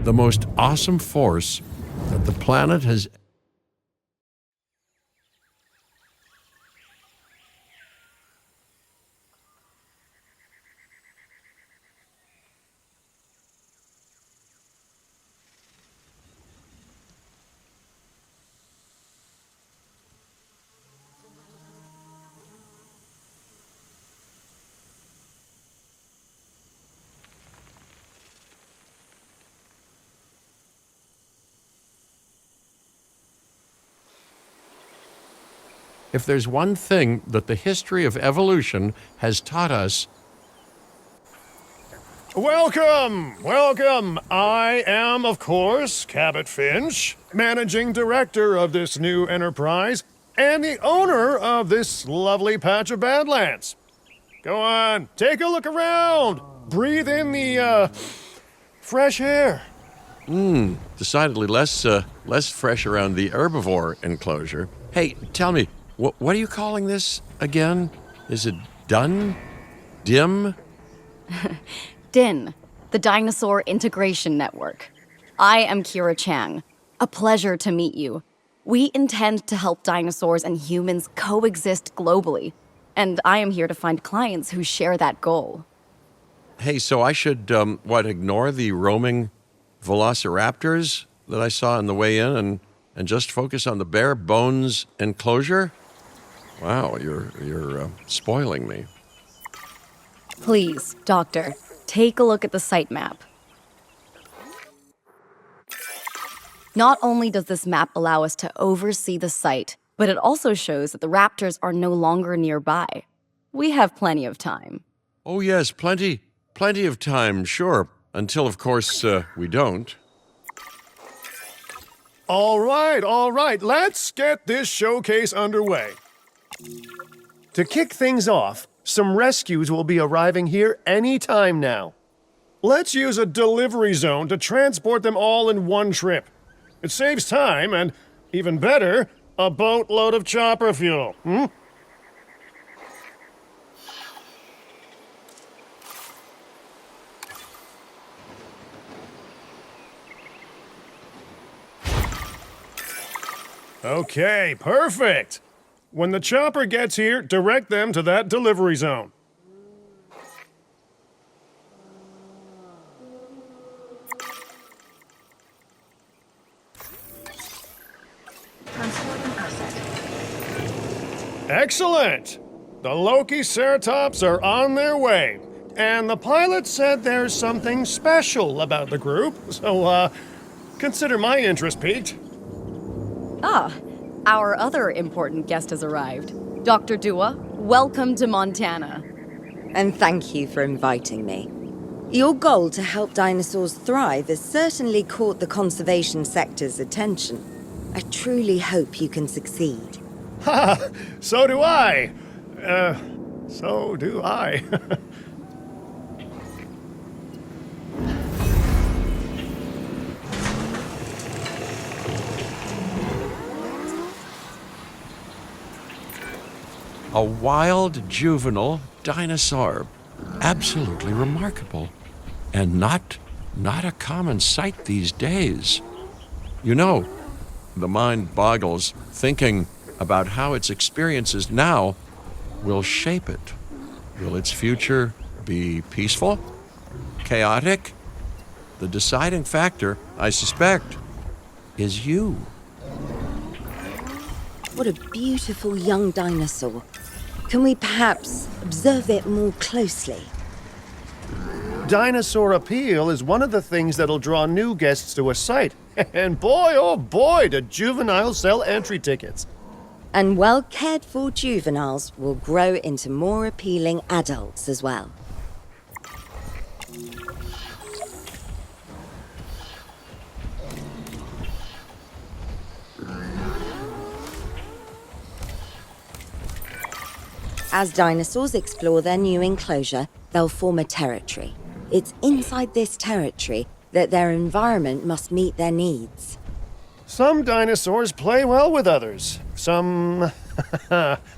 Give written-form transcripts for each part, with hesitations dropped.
the most awesome force that the planet has. If there's one thing that the history of evolution has taught us. Welcome! Welcome! I am, of course, Cabot Finch, managing director of this new enterprise and the owner of this lovely patch of Badlands. Go on, take a look around. Breathe in the, fresh air. Decidedly less fresh around the herbivore enclosure. Hey, tell me, what are you calling this again? Is it done? Dim? DIN, the Dinosaur Integration Network. I am Kira Chang. A pleasure to meet you. We intend to help dinosaurs and humans coexist globally, and I am here to find clients who share that goal. Hey, so I should, ignore the roaming velociraptors that I saw on the way in and just focus on the bare bones enclosure? Wow, you're spoiling me. Please, Doctor, take a look at the site map. Not only does this map allow us to oversee the site, but it also shows that the raptors are no longer nearby. We have plenty of time. Oh yes, plenty of time, sure. Until, of course, we don't. All right, let's get this showcase underway. To kick things off, some rescues will be arriving here any time now. Let's use a delivery zone to transport them all in one trip. It saves time and, even better, a boatload of chopper fuel. Okay, perfect. When the chopper gets here, direct them to that delivery zone. Excellent! The Loki-Ceratops are on their way, and the pilot said there's something special about the group, so, consider my interest piqued. Our other important guest has arrived. Dr. Dua, welcome to Montana. And thank you for inviting me. Your goal to help dinosaurs thrive has certainly caught the conservation sector's attention. I truly hope you can succeed. Ha! So do I! So do I. A wild juvenile dinosaur. Absolutely remarkable. And not a common sight these days. You know, the mind boggles thinking about how its experiences now will shape it. Will its future be peaceful? Chaotic? The deciding factor, I suspect, is you. What a beautiful young dinosaur. Can we perhaps observe it more closely? Dinosaur appeal is one of the things that'll draw new guests to a site. And boy, oh boy, do juveniles sell entry tickets. And well-cared-for juveniles will grow into more appealing adults as well. As dinosaurs explore their new enclosure, they'll form a territory. It's inside this territory that their environment must meet their needs. Some dinosaurs play well with others. Some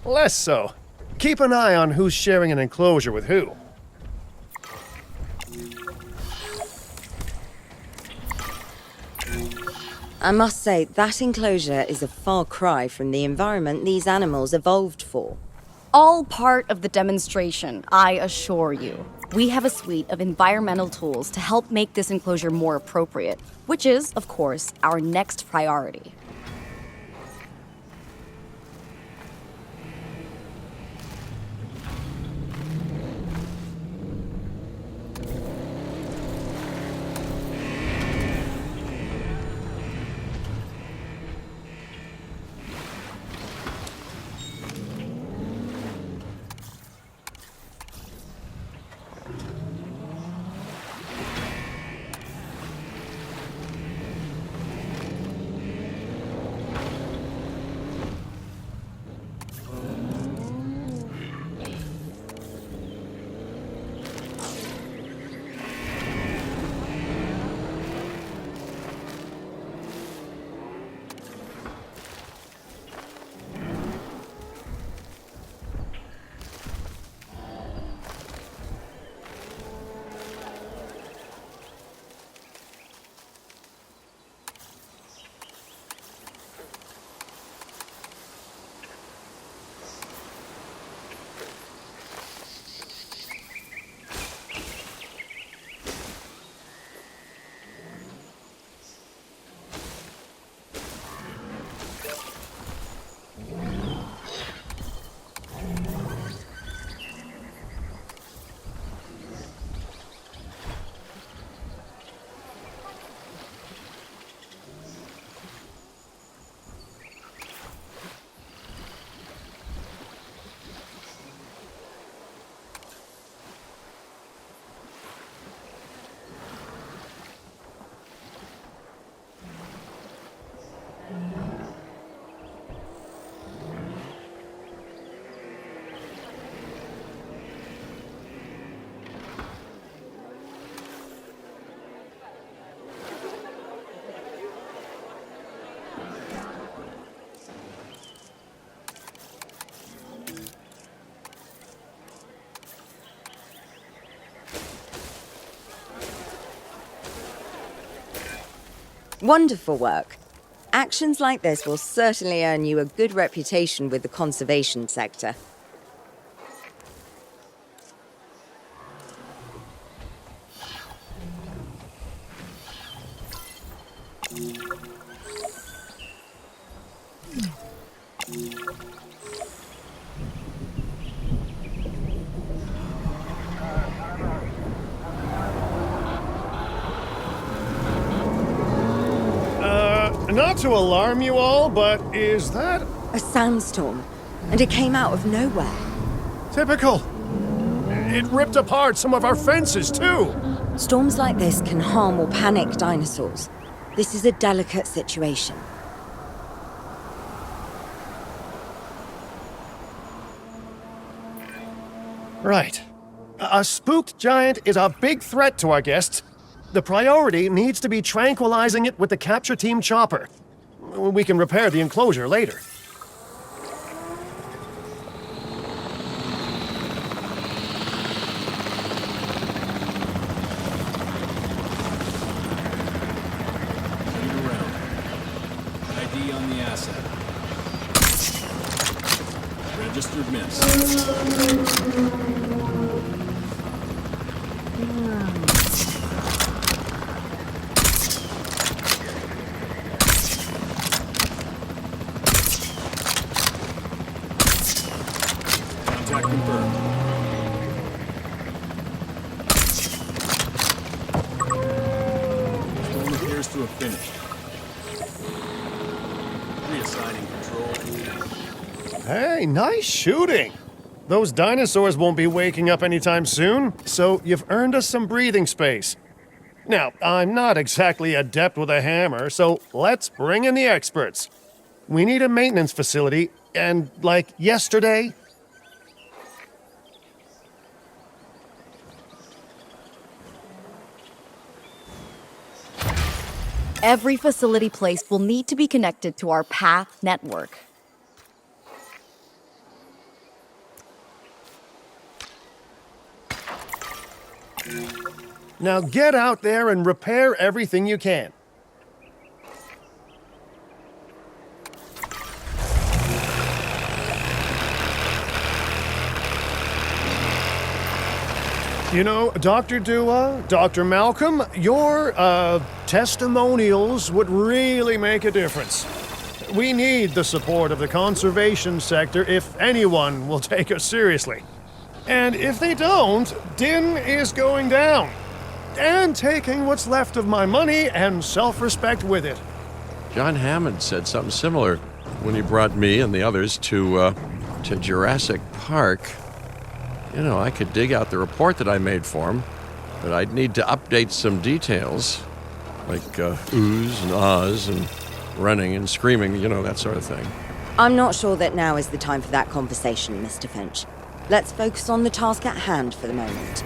less so. Keep an eye on who's sharing an enclosure with who. I must say, that enclosure is a far cry from the environment these animals evolved for. All part of the demonstration, I assure you. We have a suite of environmental tools to help make this enclosure more appropriate, which is, of course, our next priority. Wonderful work. Actions like this will certainly earn you a good reputation with the conservation sector. Not to alarm you all, but is that A sandstorm, and it came out of nowhere. typical? It ripped apart some of our fences, too. Storms like this can harm or panic dinosaurs. This is a delicate situation. Right. A spooked giant is a big threat to our guests. The priority needs to be tranquilizing it with the capture team chopper. We can repair the enclosure later. Shoot around. ID on the asset. Registered miss. Contact confirmed. Storm appears to have finished. Reassigning control. Hey, nice shooting. Those dinosaurs won't be waking up anytime soon, so you've earned us some breathing space. Now, I'm not exactly adept with a hammer, so let's bring in the experts. We need a maintenance facility, and like yesterday, Every facility placed will need to be connected to our path network. now get out there and repair everything you can. You know, Dr. Dua, Dr. Malcolm, your, testimonials would really make a difference. We need the support of the conservation sector if anyone will take us seriously. And if they don't, Din is going down. And taking what's left of my money and self-respect with it. John Hammond said something similar when he brought me and the others to Jurassic Park. You know, I could dig out the report that I made for him, but I'd need to update some details, like oohs and ahs and running and screaming, you know, that sort of thing. I'm not sure that now is the time for that conversation, Mr. Finch. Let's focus on the task at hand for the moment.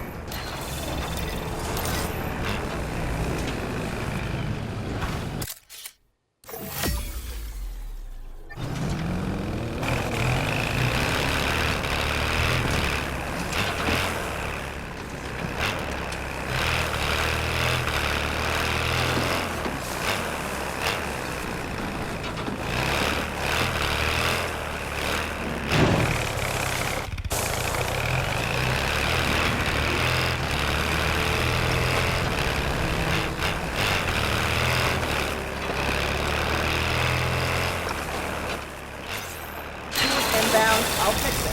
Inbound, I'll fix it.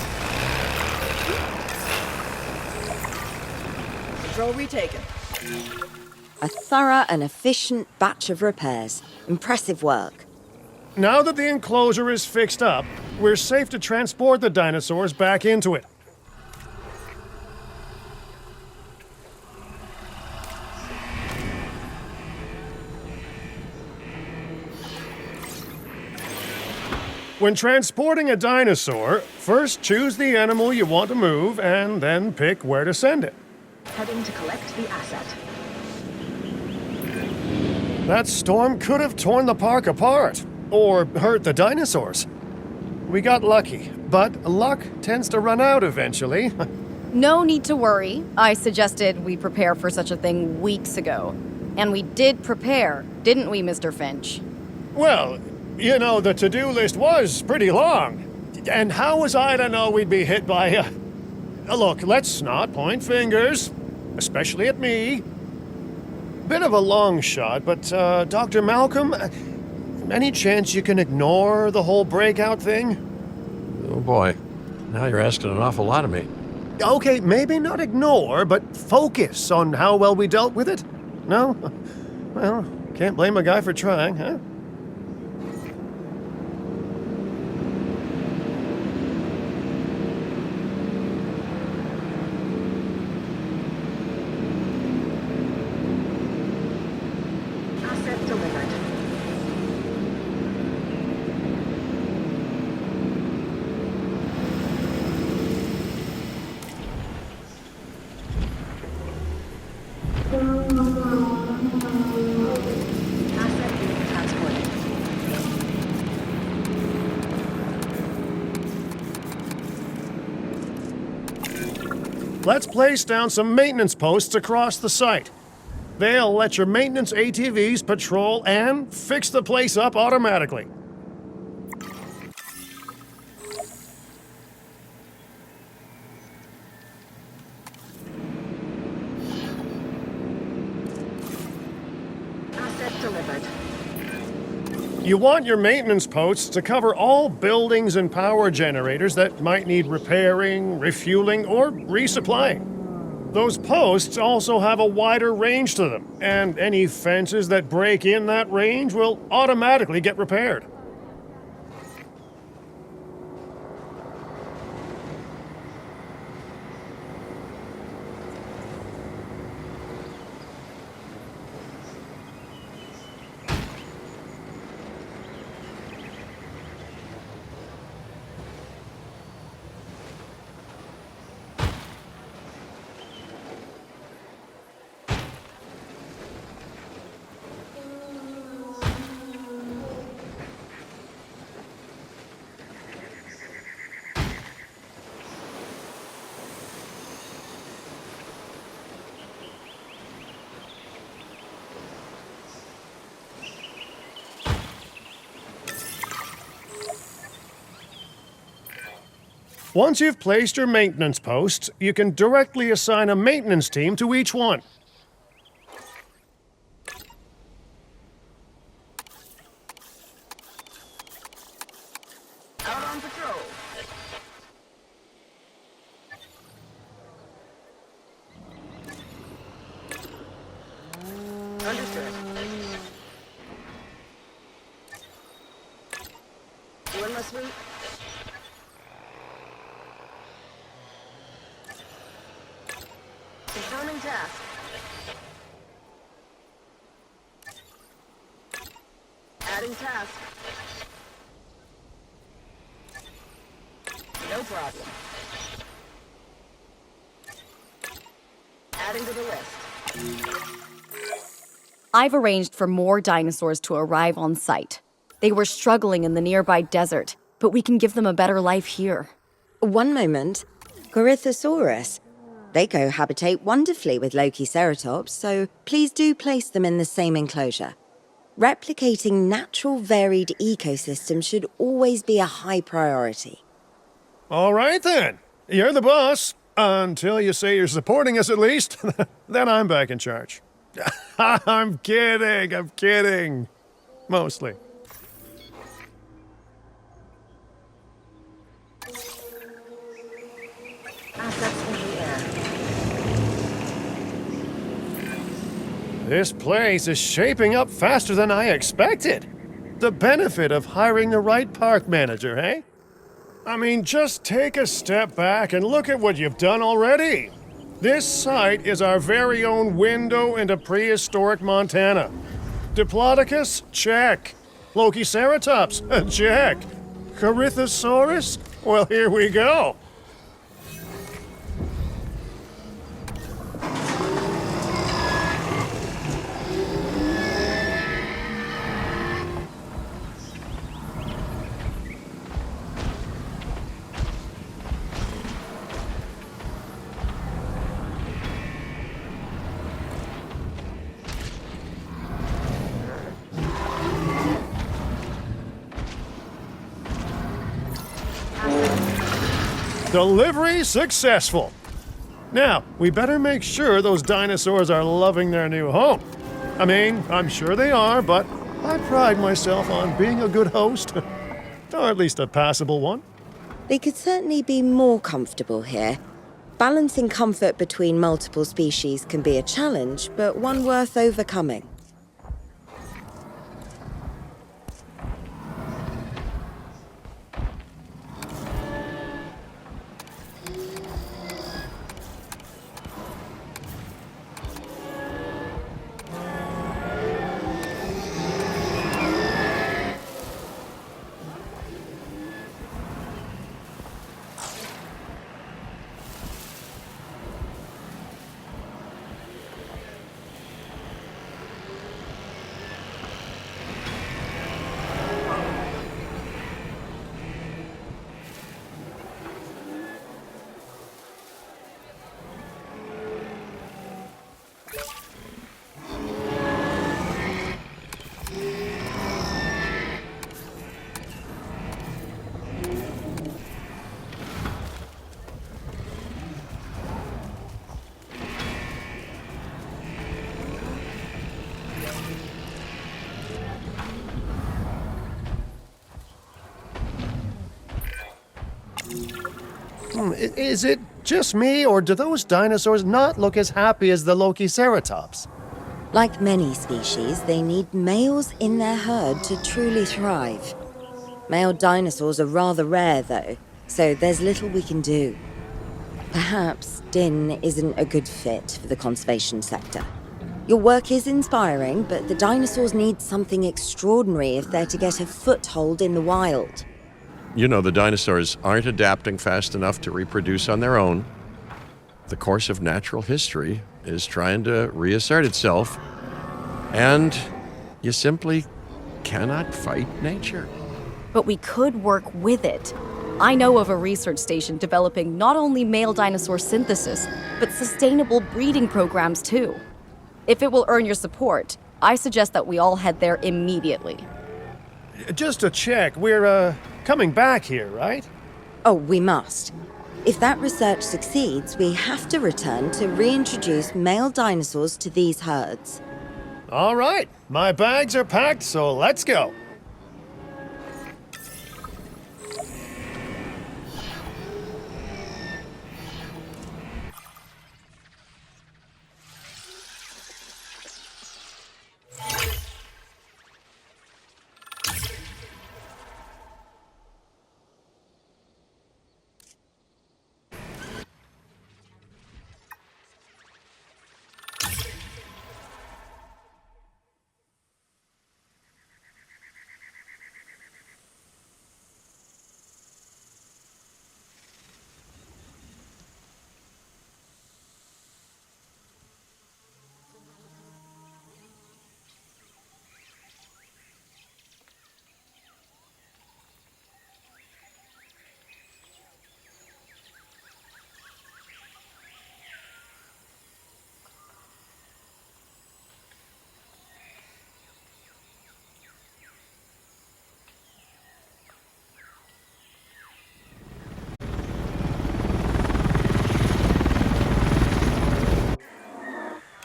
Control retaken. A thorough and efficient batch of repairs. Impressive work. Now that the enclosure is fixed up, we're safe to transport the dinosaurs back into it. When transporting a dinosaur, first choose the animal you want to move and then pick where to send it. Heading to collect the asset. That storm could have torn the park apart, or hurt the dinosaurs. We got lucky, but luck tends to run out eventually. No need to worry. I suggested we prepare for such a thing weeks ago. And we did prepare, didn't we, Mr. Finch? Well, you know, the to-do list was pretty long. And how was I to know we'd be hit by a... Look, let's not point fingers, especially at me. Bit of a long shot, but, Dr. Malcolm, any chance you can ignore the whole breakout thing? Oh boy, now you're asking an awful lot of me. Okay, maybe not ignore, but focus on how well we dealt with it? No? Well, can't blame a guy for trying, huh? Asset delivered. Asset being transported. Let's place down some maintenance posts across the site. They'll let your maintenance ATVs patrol and fix the place up automatically. Asset delivered. You want your maintenance posts to cover all buildings and power generators that might need repairing, refueling, or resupplying. Those posts also have a wider range to them, and any fences that break in that range will automatically get repaired. Once you've placed your maintenance posts, you can directly assign a maintenance team to each one. Out on patrol. Understood. Doing my sweep. Confirming task. Adding task. No problem. Adding to the list. I've arranged for more dinosaurs to arrive on site. They were struggling in the nearby desert, but we can give them a better life here. One moment. Corythosaurus. They cohabitate wonderfully with Lokiceratops, so please do place them in the same enclosure. Replicating natural varied ecosystems should always be a high priority. All right then. You're the boss. Until you say you're supporting us at least. Then I'm back in charge. I'm kidding. Mostly. Assets in the air. This place is shaping up faster than I expected. The benefit of hiring the right park manager, eh? I mean, just take a step back and look at what you've done already. This site is our very own window into prehistoric Montana. Diplodocus? Check. Lokiceratops? Check. Corythosaurus? Well, here we go. Delivery successful. Now, we better make sure those dinosaurs are loving their new home. I mean, I'm sure they are, but I pride myself on being a good host. Or at least a passable one. They could certainly be more comfortable here. Balancing comfort between multiple species can be a challenge, but one worth overcoming. Is it just me, or do those dinosaurs not look as happy as the Lokiceratops? Like many species, they need males in their herd to truly thrive. Male dinosaurs are rather rare, though, so there's little we can do. Perhaps Din isn't a good fit for the conservation sector. Your work is inspiring, but the dinosaurs need something extraordinary if they're to get a foothold in the wild. You know, the dinosaurs aren't adapting fast enough to reproduce on their own. The course of natural history is trying to reassert itself, and you simply cannot fight nature. But we could work with it. I know of a research station developing not only male dinosaur synthesis, but sustainable breeding programs too. If it will earn your support, I suggest that we all head there immediately. Just to check, we're, coming back here, right? Oh, we must. If that research succeeds, we have to return to reintroduce male dinosaurs to these herds. All right, my bags are packed, so let's go.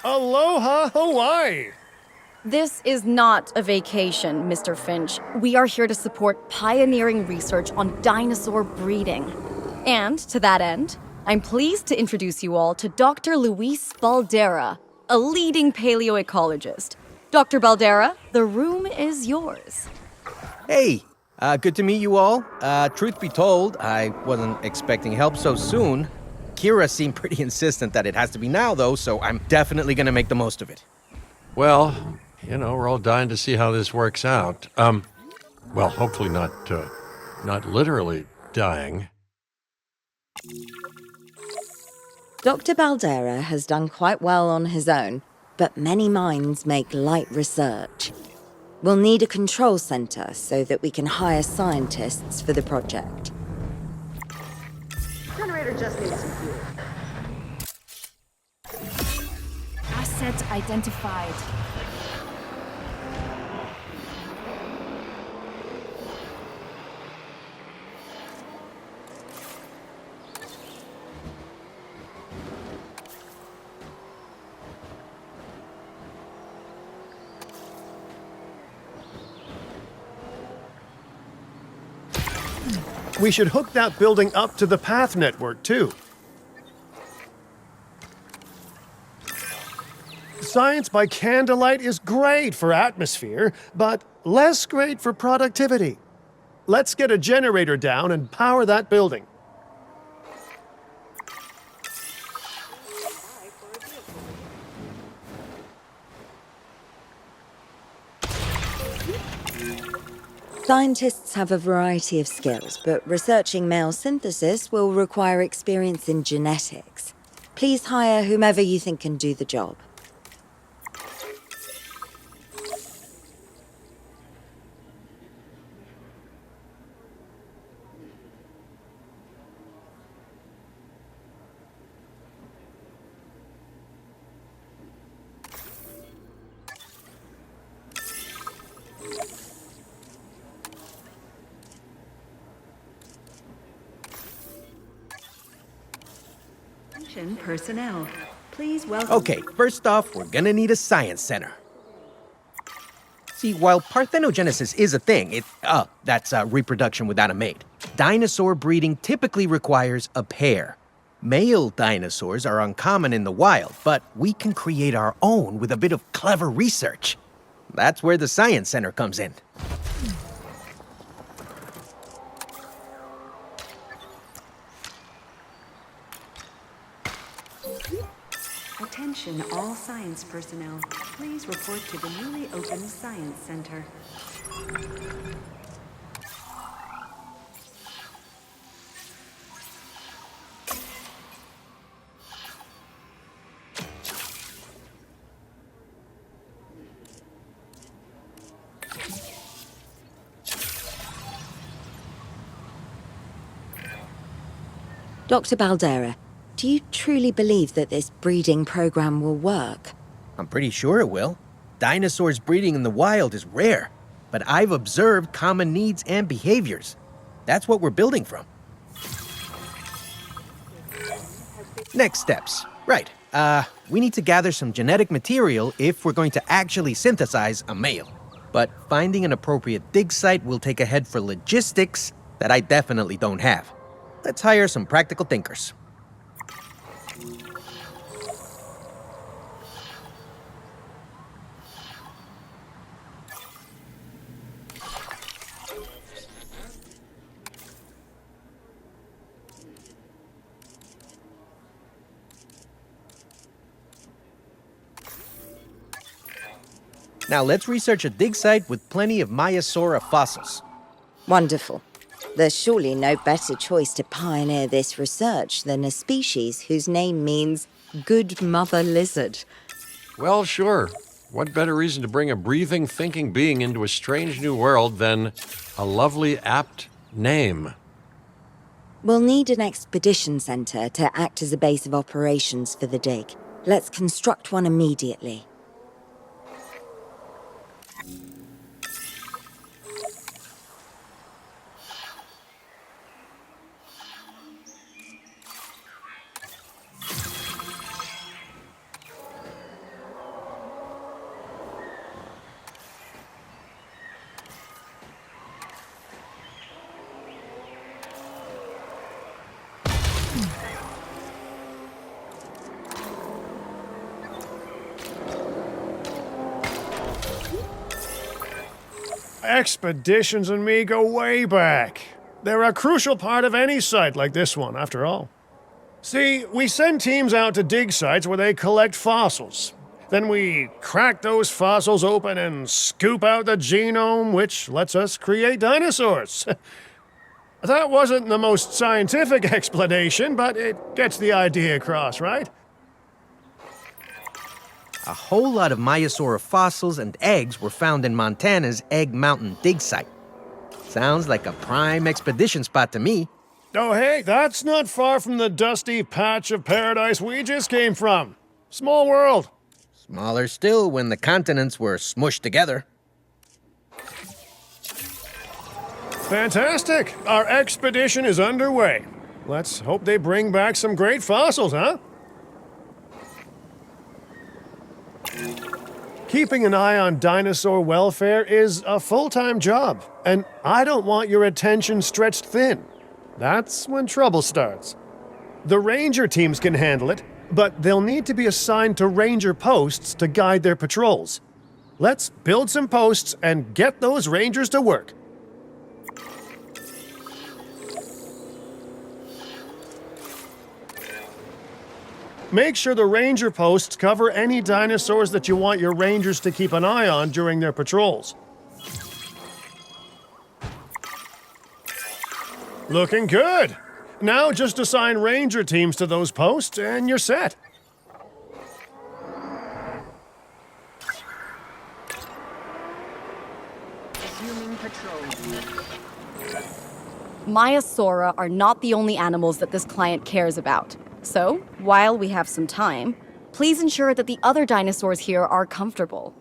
Aloha, Hawaii! This is not a vacation, Mr. Finch. We are here to support pioneering research on dinosaur breeding. And to that end, I'm pleased to introduce you all to Dr. Luis Baldera, a leading paleoecologist. Dr. Baldera, the room is yours. Hey, good to meet you all. Truth be told, I wasn't expecting help so soon. Kira seemed pretty insistent that it has to be now, though, so I'm definitely gonna make the most of it. Well, you know, we're all dying to see how this works out. Well, hopefully not literally dying. Dr. Baldera has done quite well on his own, but many minds make light research. We'll need a control center so that we can hire scientists for the project. Generator just needs some fuel. Asset identified. We should hook that building up to the path network, too. Science by candlelight is great for atmosphere, but less great for productivity. Let's get a generator down and power that building. Scientists have a variety of skills, but researching male synthesis will require experience in genetics. Please hire whomever you think can do the job. Attention personnel. Please welcome. Okay, first off, we're gonna need a science center. See, while parthenogenesis is a thing, that's reproduction without a mate. Dinosaur breeding typically requires a pair. Male dinosaurs are uncommon in the wild, but we can create our own with a bit of clever research. That's where the science center comes in. Attention all science personnel. Please report to the newly opened Science Center. Dr. Baldera, do you truly believe that this breeding program will work? I'm pretty sure it will. Dinosaurs breeding in the wild is rare, but I've observed common needs and behaviors. That's what we're building from. Next steps. Right. We need to gather some genetic material if we're going to actually synthesize a male. But finding an appropriate dig site will take a head for logistics that I definitely don't have. Let's hire some practical thinkers. Now let's research a dig site with plenty of Maiasaura fossils. Wonderful. There's surely no better choice to pioneer this research than a species whose name means good mother lizard. Well, sure. What better reason to bring a breathing, thinking being into a strange new world than a lovely, apt name? We'll need an expedition center to act as a base of operations for the dig. Let's construct one immediately. Expeditions and me go way back. They're a crucial part of any site like this one, after all. See, we send teams out to dig sites where they collect fossils. Then we crack those fossils open and scoop out the genome, which lets us create dinosaurs. That wasn't the most scientific explanation, but it gets the idea across, right? A whole lot of Maiasaura fossils and eggs were found in Montana's Egg Mountain dig site. Sounds like a prime expedition spot to me. Oh, hey, that's not far from the dusty patch of paradise we just came from. Small world. Smaller still when the continents were smushed together. Fantastic. Our expedition is underway. Let's hope they bring back some great fossils, huh? Keeping an eye on dinosaur welfare is a full-time job, and I don't want your attention stretched thin. That's when trouble starts. The ranger teams can handle it, but they'll need to be assigned to ranger posts to guide their patrols. Let's build some posts and get those rangers to work. Make sure the ranger posts cover any dinosaurs that you want your rangers to keep an eye on during their patrols. Looking good. Now just assign ranger teams to those posts and you're set. Resuming patrol. Maiasaura are not the only animals that this client cares about. So, while we have some time, please ensure that the other dinosaurs here are comfortable.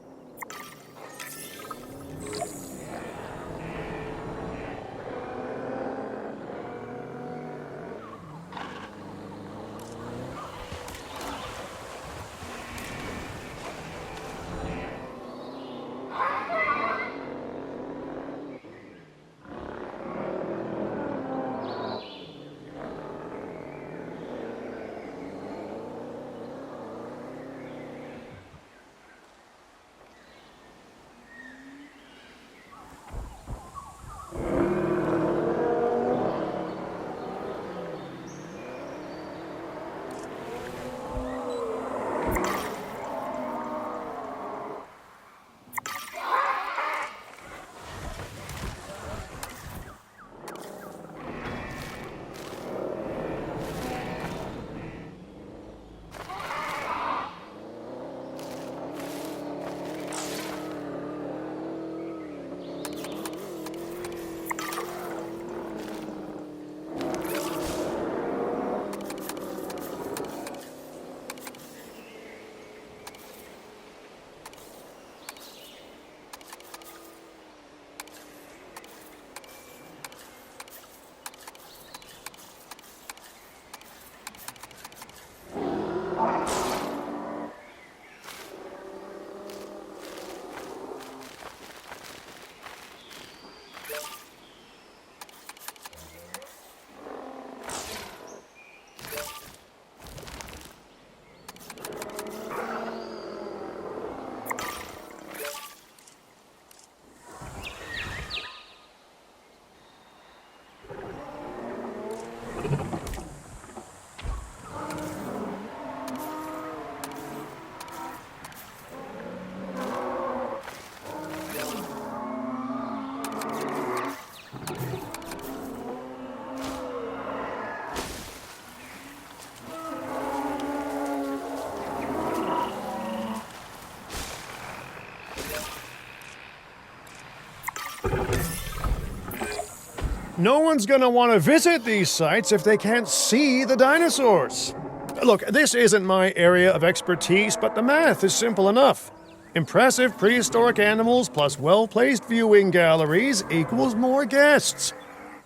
No one's gonna want to visit these sites if they can't see the dinosaurs. Look, this isn't my area of expertise, but the math is simple enough. Impressive prehistoric animals plus well-placed viewing galleries equals more guests.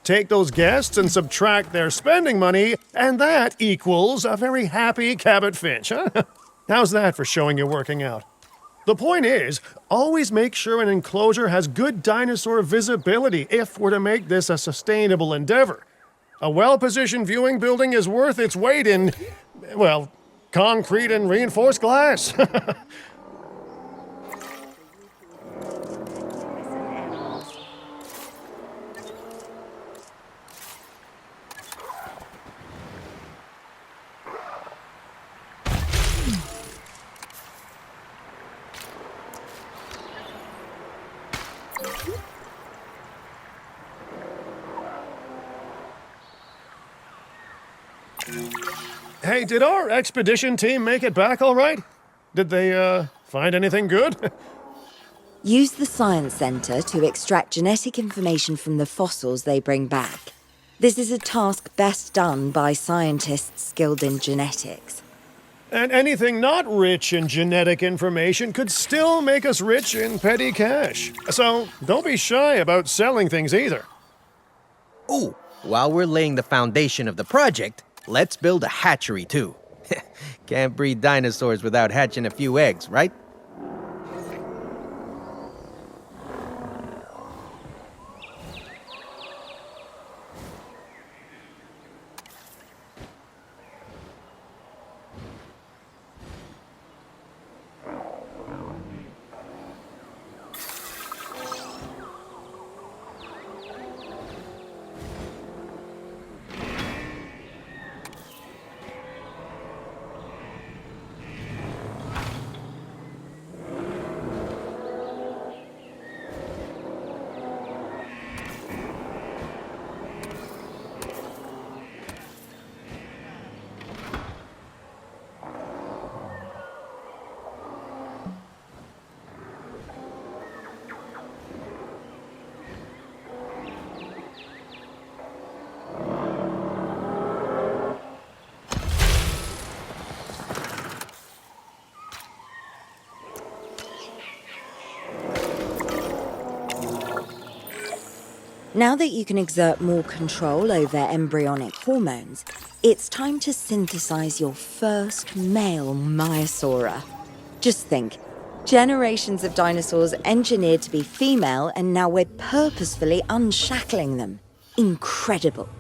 Take those guests and subtract their spending money, and that equals a very happy Cabot Finch, huh? How's that for showing you're working out? The point is, always make sure an enclosure has good dinosaur visibility if we're to make this a sustainable endeavor. A well-positioned viewing building is worth its weight in, well, concrete and reinforced glass. Hey, did our expedition team make it back all right? Did they, find anything good? Use the Science Center to extract genetic information from the fossils they bring back. This is a task best done by scientists skilled in genetics. And anything not rich in genetic information could still make us rich in petty cash. So don't be shy about selling things either. Ooh, while we're laying the foundation of the project, let's build a hatchery too. Can't breed dinosaurs without hatching a few eggs, right? Now that you can exert more control over embryonic hormones, it's time to synthesize your first male Maiasaura. Just think, generations of dinosaurs engineered to be female, and now we're purposefully unshackling them. Incredible.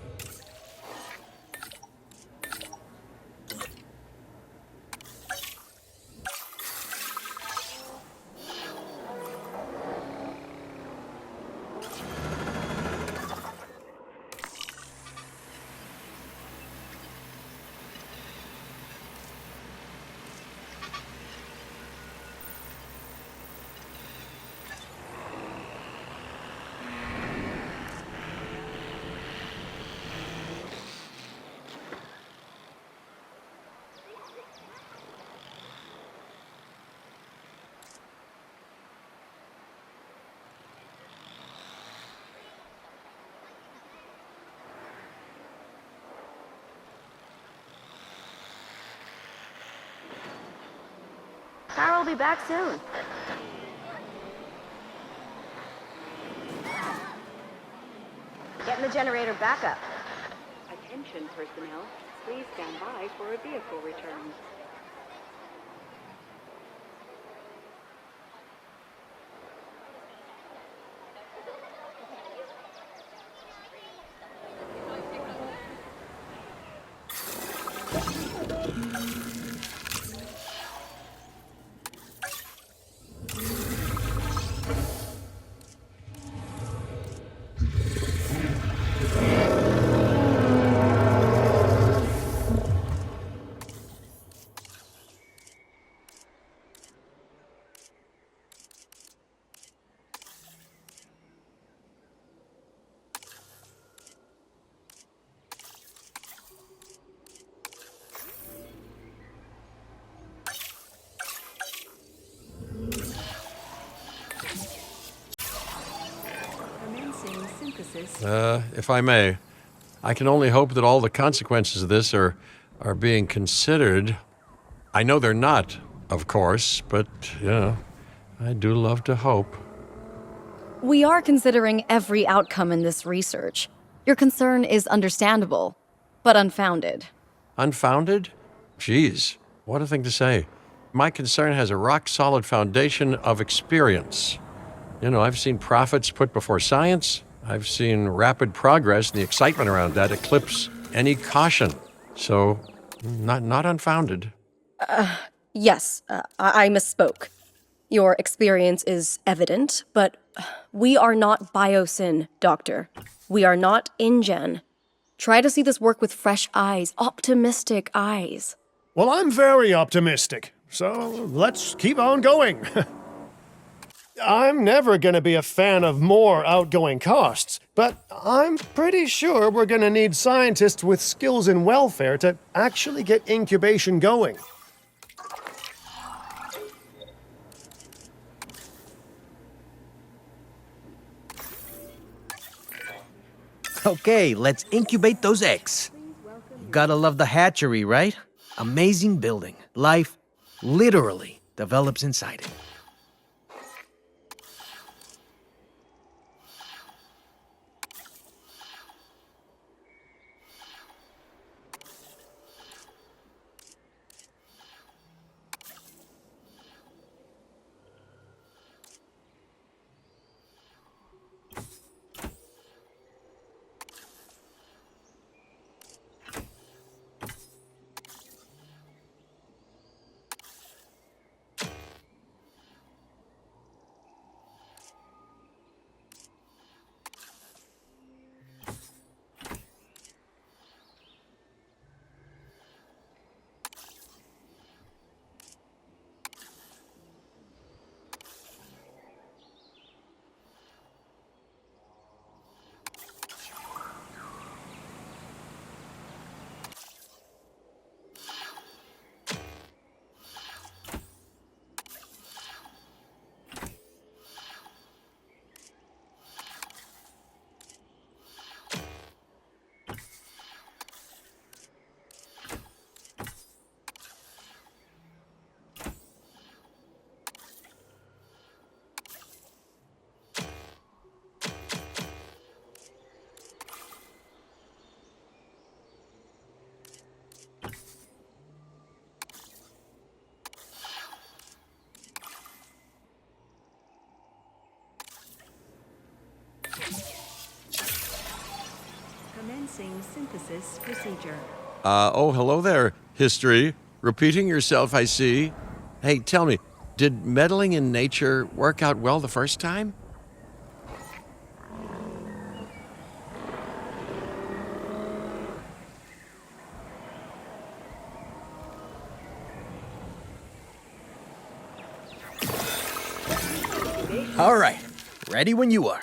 Sarah will be back soon. Getting the generator back up. Attention personnel, please stand by for a vehicle return. Commencing synthesis. If I may, I can only hope that all the consequences of this are being considered. I know they're not, of course, but, I do love to hope. We are considering every outcome in this research. Your concern is understandable, but unfounded. Unfounded? Geez, what a thing to say. My concern has a rock-solid foundation of experience. I've seen profits put before science. I've seen rapid progress, and the excitement around that eclipse any caution. So, not unfounded. Yes, I misspoke. Your experience is evident, but we are not Biosyn, Doctor. We are not InGen. Try to see this work with fresh eyes, optimistic eyes. Well, I'm very optimistic, so let's keep on going. I'm never going to be a fan of more outgoing costs, but I'm pretty sure we're going to need scientists with skills in welfare to actually get incubation going. Okay, let's incubate those eggs. You gotta love the hatchery, right? Amazing building. Life literally develops inside it. Commencing synthesis procedure. Hello there, history. Repeating yourself, I see. Hey, tell me, did meddling in nature work out well the first time? All right, ready when you are.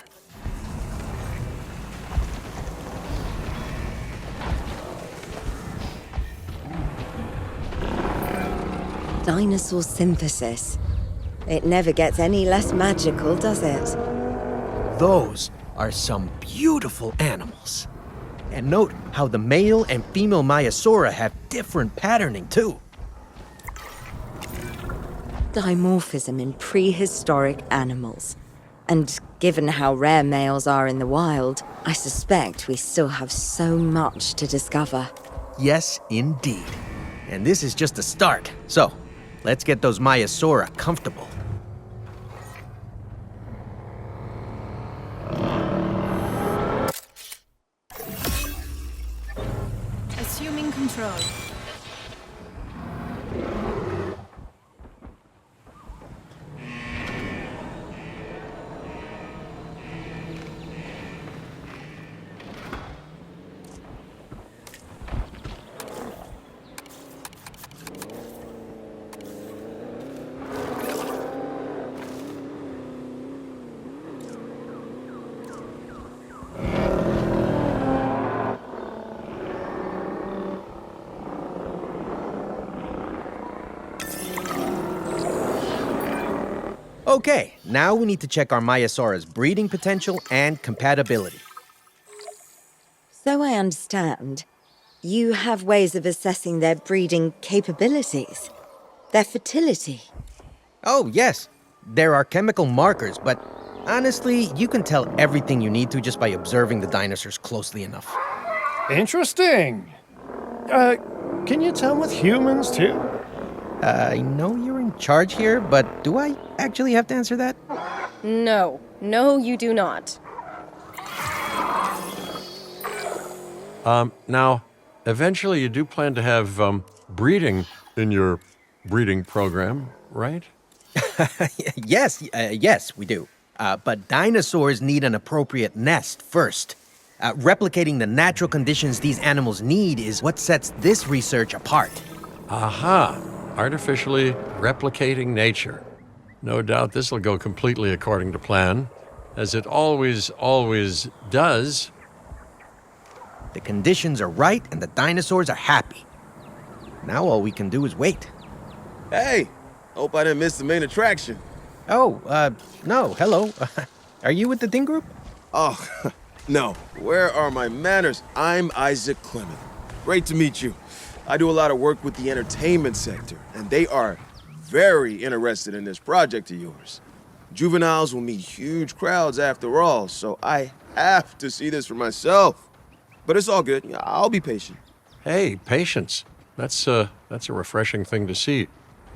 Dinosaur synthesis. It never gets any less magical, does it? Those are some beautiful animals. And note how the male and female Maiasaura have different patterning too. Dimorphism in prehistoric animals. And given how rare males are in the wild, I suspect we still have so much to discover. Yes, indeed. And this is just a start. So, let's get those Maiasaura comfortable. Assuming control. Okay, now we need to check our Maiasaura's breeding potential and compatibility. So I understand, you have ways of assessing their breeding capabilities, their fertility. Oh, yes. There are chemical markers, but honestly, you can tell everything you need to just by observing the dinosaurs closely enough. Interesting. Can you tell with humans too? I know you're in charge here, but do I actually have to answer that? No. No, you do not. Now, eventually you do plan to have breeding in your breeding program, right? Yes, we do. But dinosaurs need an appropriate nest first. Replicating the natural conditions these animals need is what sets this research apart. Aha! Artificially replicating nature. No doubt this will go completely according to plan, as it always does. The conditions are right and the dinosaurs are happy. Now all we can do is wait. Hey, hope I didn't miss the main attraction. Oh, no, hello. Are you with the Ding Group? Oh, no. Where are my manners? I'm Isaac Clement. Great to meet you. I do a lot of work with the entertainment sector, and they are very interested in this project of yours. Juveniles will meet huge crowds after all, so I have to see this for myself. But it's all good. I'll be patient. Hey, patience. That's a refreshing thing to see.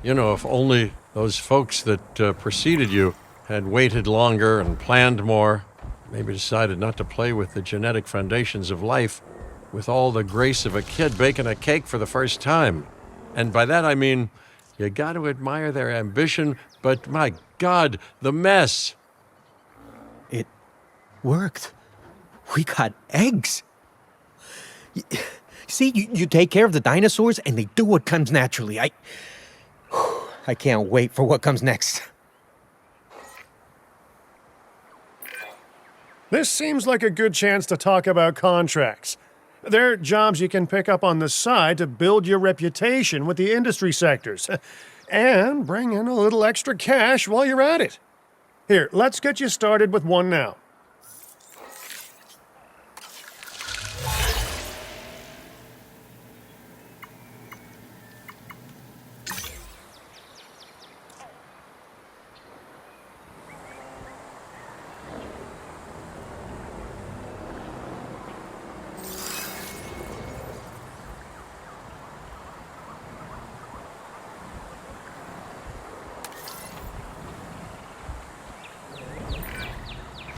You know, if only those folks that preceded you had waited longer and planned more, maybe decided not to play with the genetic foundations of life with all the grace of a kid baking a cake for the first time. And by that I mean, you got to admire their ambition, but my God, the mess. It worked. We got eggs. See, you take care of the dinosaurs and they do what comes naturally. I can't wait for what comes next. This seems like a good chance to talk about contracts. They're jobs you can pick up on the side to build your reputation with the industry sectors. And bring in a little extra cash while you're at it. Here, let's get you started with one now.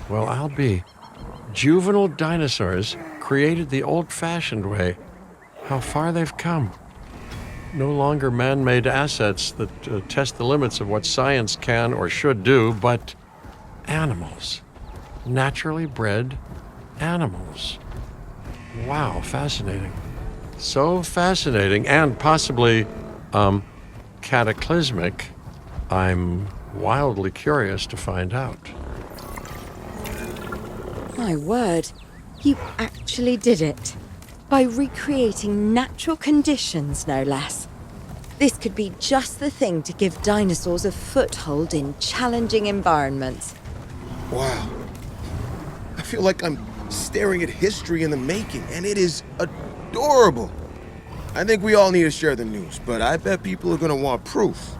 Well, I'll be. Juvenile dinosaurs created the old-fashioned way. How far they've come. No longer man-made assets that test the limits of what science can or should do, but animals. Naturally bred animals. Wow, fascinating. So fascinating and possibly, cataclysmic. I'm wildly curious to find out. My word, you actually did it. By recreating natural conditions, no less. This could be just the thing to give dinosaurs a foothold in challenging environments. Wow. I feel like I'm staring at history in the making, and it is adorable. I think we all need to share the news, but I bet people are gonna want proof.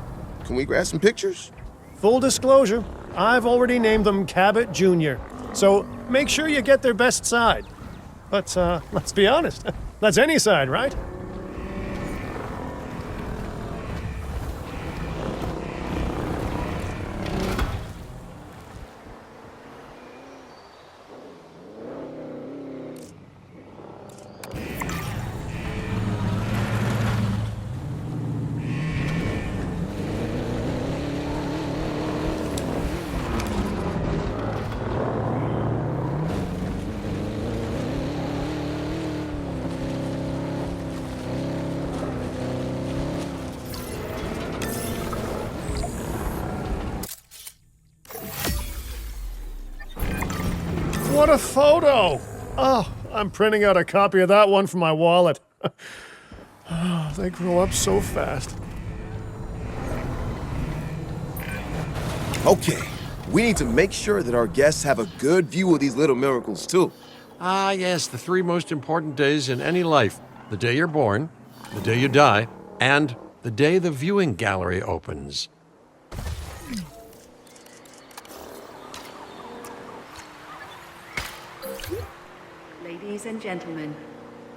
Can we grab some pictures? Full disclosure, I've already named them Cabot Jr., so make sure you get their best side. But let's be honest, that's any side, right? What a photo! Oh, I'm printing out a copy of that one for my wallet. Oh, they grow up so fast. Okay, we need to make sure that our guests have a good view of these little miracles, too. Ah, yes, the three most important days in any life: the day you're born, the day you die, and the day the viewing gallery opens. Ladies and gentlemen,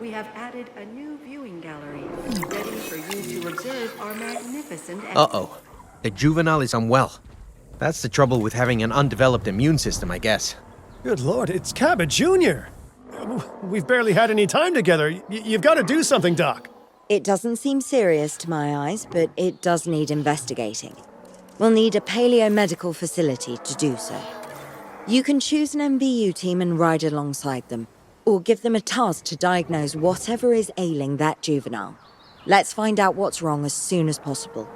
we have added a new viewing gallery, ready for you to observe our magnificent... Uh-oh. The juvenile is unwell. That's the trouble with having an undeveloped immune system, I guess. Good Lord, it's Cabot Jr. We've barely had any time together. You've got to do something, Doc. It doesn't seem serious to my eyes, but it does need investigating. We'll need a paleomedical facility to do so. You can choose an MVU team and ride alongside them, or give them a task to diagnose whatever is ailing that juvenile. Let's find out what's wrong as soon as possible.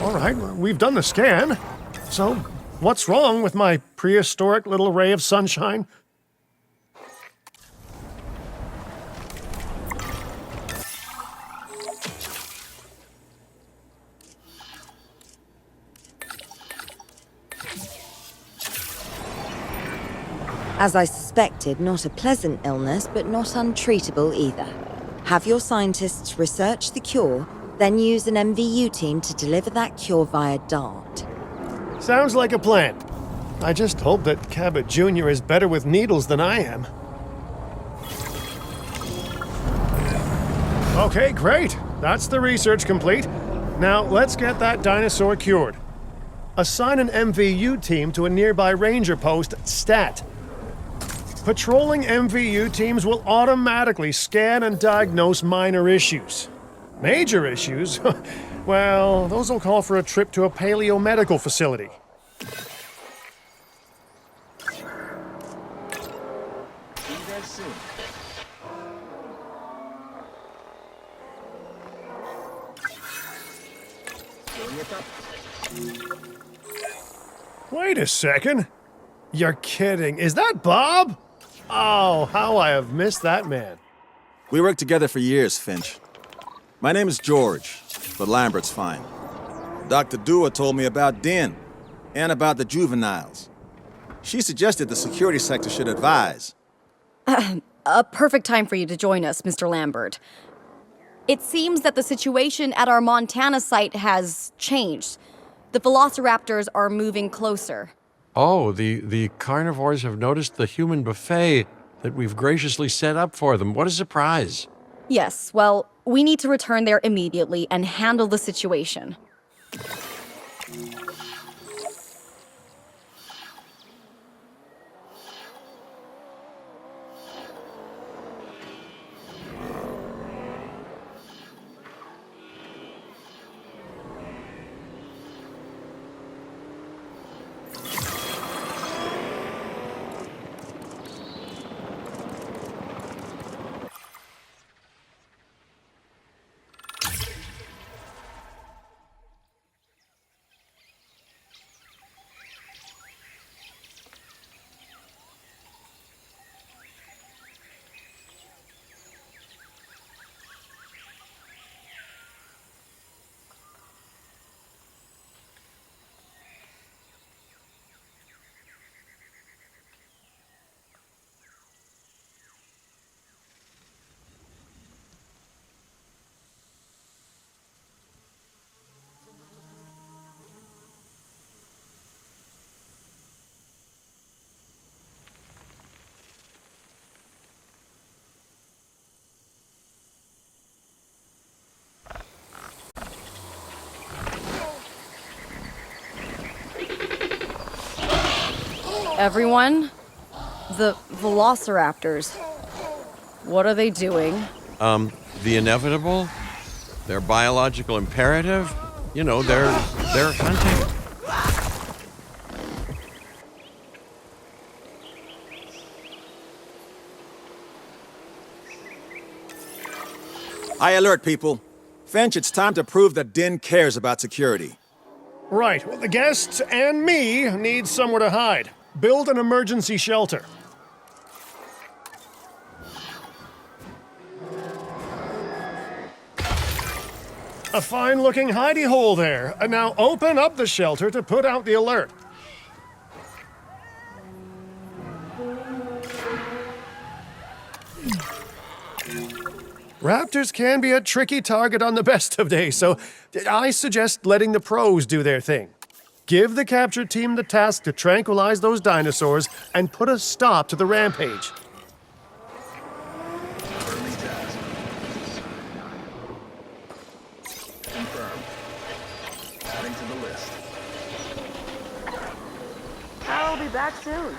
All right, we've done the scan. So, what's wrong with my prehistoric little ray of sunshine? As I suspected, not a pleasant illness, but not untreatable either. Have your scientists research the cure, then use an MVU team to deliver that cure via DART. Sounds like a plan. I just hope that Cabot Jr. is better with needles than I am. Okay, great. That's the research complete. Now, let's get that dinosaur cured. Assign an MVU team to a nearby ranger post, STAT. Patrolling MVU teams will automatically scan and diagnose minor issues. Major issues? Well, those will call for a trip to a paleomedical facility. See you guys soon. Filling it up. Wait a second. You're kidding. Is that Bob? Oh, how I have missed that man. We worked together for years, Finch. My name is George, but Lambert's fine. Dr. Dewar told me about Din, and about the juveniles. She suggested the security sector should advise. A perfect time for you to join us, Mr. Lambert. It seems that the situation at our Montana site has changed. The velociraptors are moving closer. Oh, the carnivores have noticed the human buffet that we've graciously set up for them. What a surprise. Yes, well, we need to return there immediately and handle the situation. Everyone? The velociraptors. What are they doing? The inevitable, their biological imperative, you know, they're hunting. High alert, people. Finch, it's time to prove that Din cares about security. Right, well, the guests and me need somewhere to hide. Build an emergency shelter. A fine-looking hidey hole there. And now open up the shelter to put out the alert. Raptors can be a tricky target on the best of days, so I suggest letting the pros do their thing. Give the capture team the task to tranquilize those dinosaurs and put a stop to the rampage. Early task. Confirmed. Adding to the list. I'll be back soon.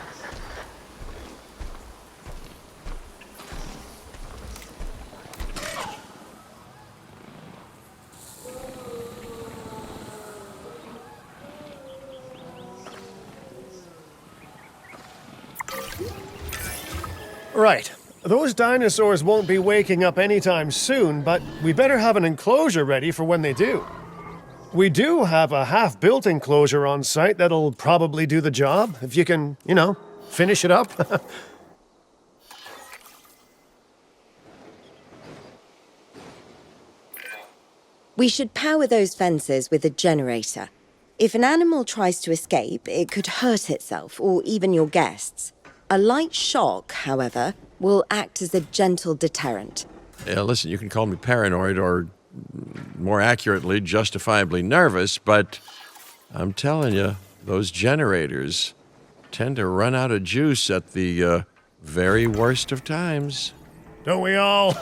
Right. Those dinosaurs won't be waking up anytime soon, but we better have an enclosure ready for when they do. We do have a half-built enclosure on site that'll probably do the job, if you can, you know, finish it up. We should power those fences with a generator. If an animal tries to escape, it could hurt itself or even your guests. A light shock, however, will act as a gentle deterrent. Yeah, listen, you can call me paranoid or, more accurately, justifiably nervous, but I'm telling you, those generators tend to run out of juice at the very worst of times. Don't we all?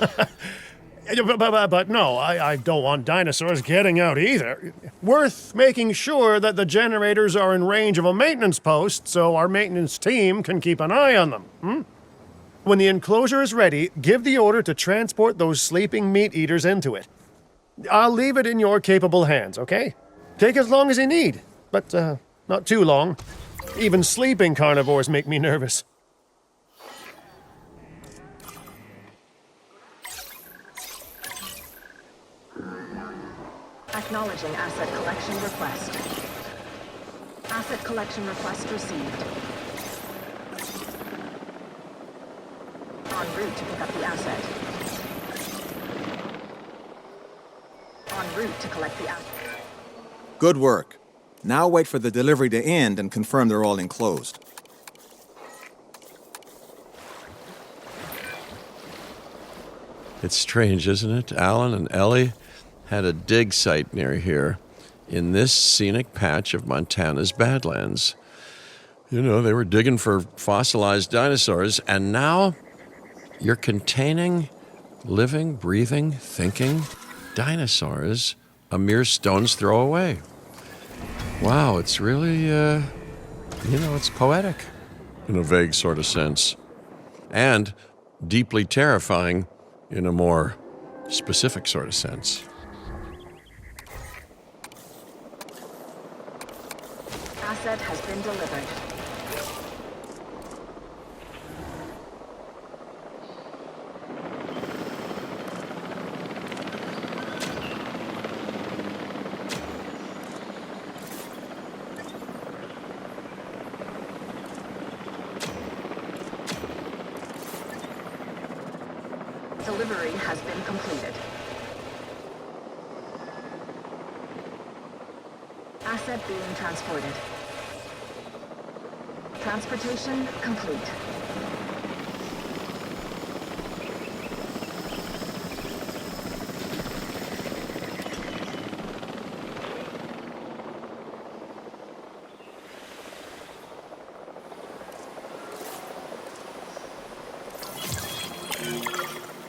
But no, I don't want dinosaurs getting out either. Worth making sure that the generators are in range of a maintenance post so our maintenance team can keep an eye on them. When the enclosure is ready, give the order to transport those sleeping meat eaters into it. I'll leave it in your capable hands, okay? Take as long as you need, but not too long. Even sleeping carnivores make me nervous. Acknowledging asset collection request. Asset collection request received. En route to pick up the asset. En route to collect the asset. Good work. Now wait for the delivery to end and confirm they're all enclosed. It's strange, isn't it? Alan and Ellie had a dig site near here in this scenic patch of Montana's Badlands. You know, they were digging for fossilized dinosaurs, and now you're containing living, breathing, thinking dinosaurs a mere stone's throw away. Wow, it's really, it's poetic in a vague sort of sense, and deeply terrifying in a more specific sort of sense. Asset has been delivered. Delivery has been completed. Asset being transported. Transportation complete.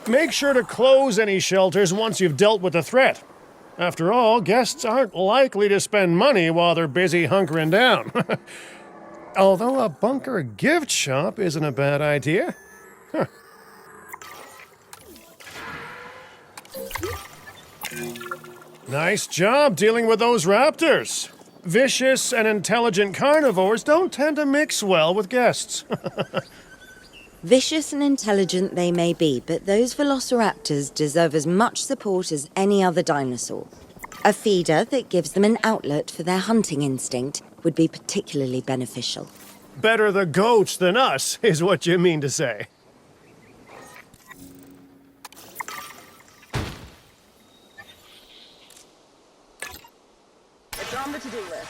Make sure to close any shelters once you've dealt with the threat. After all, guests aren't likely to spend money while they're busy hunkering down. Although a bunker gift shop isn't a bad idea. Huh. Nice job dealing with those raptors. Vicious and intelligent carnivores don't tend to mix well with guests. Vicious and intelligent they may be, but those velociraptors deserve as much support as any other dinosaur. A feeder that gives them an outlet for their hunting instinct would be particularly beneficial. Better the goats than us, is what you mean to say. It's on the to-do list.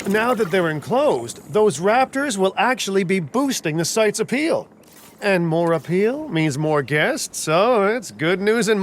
Now that they're enclosed, those raptors will actually be boosting the site's appeal. And more appeal means more guests, so it's good news in my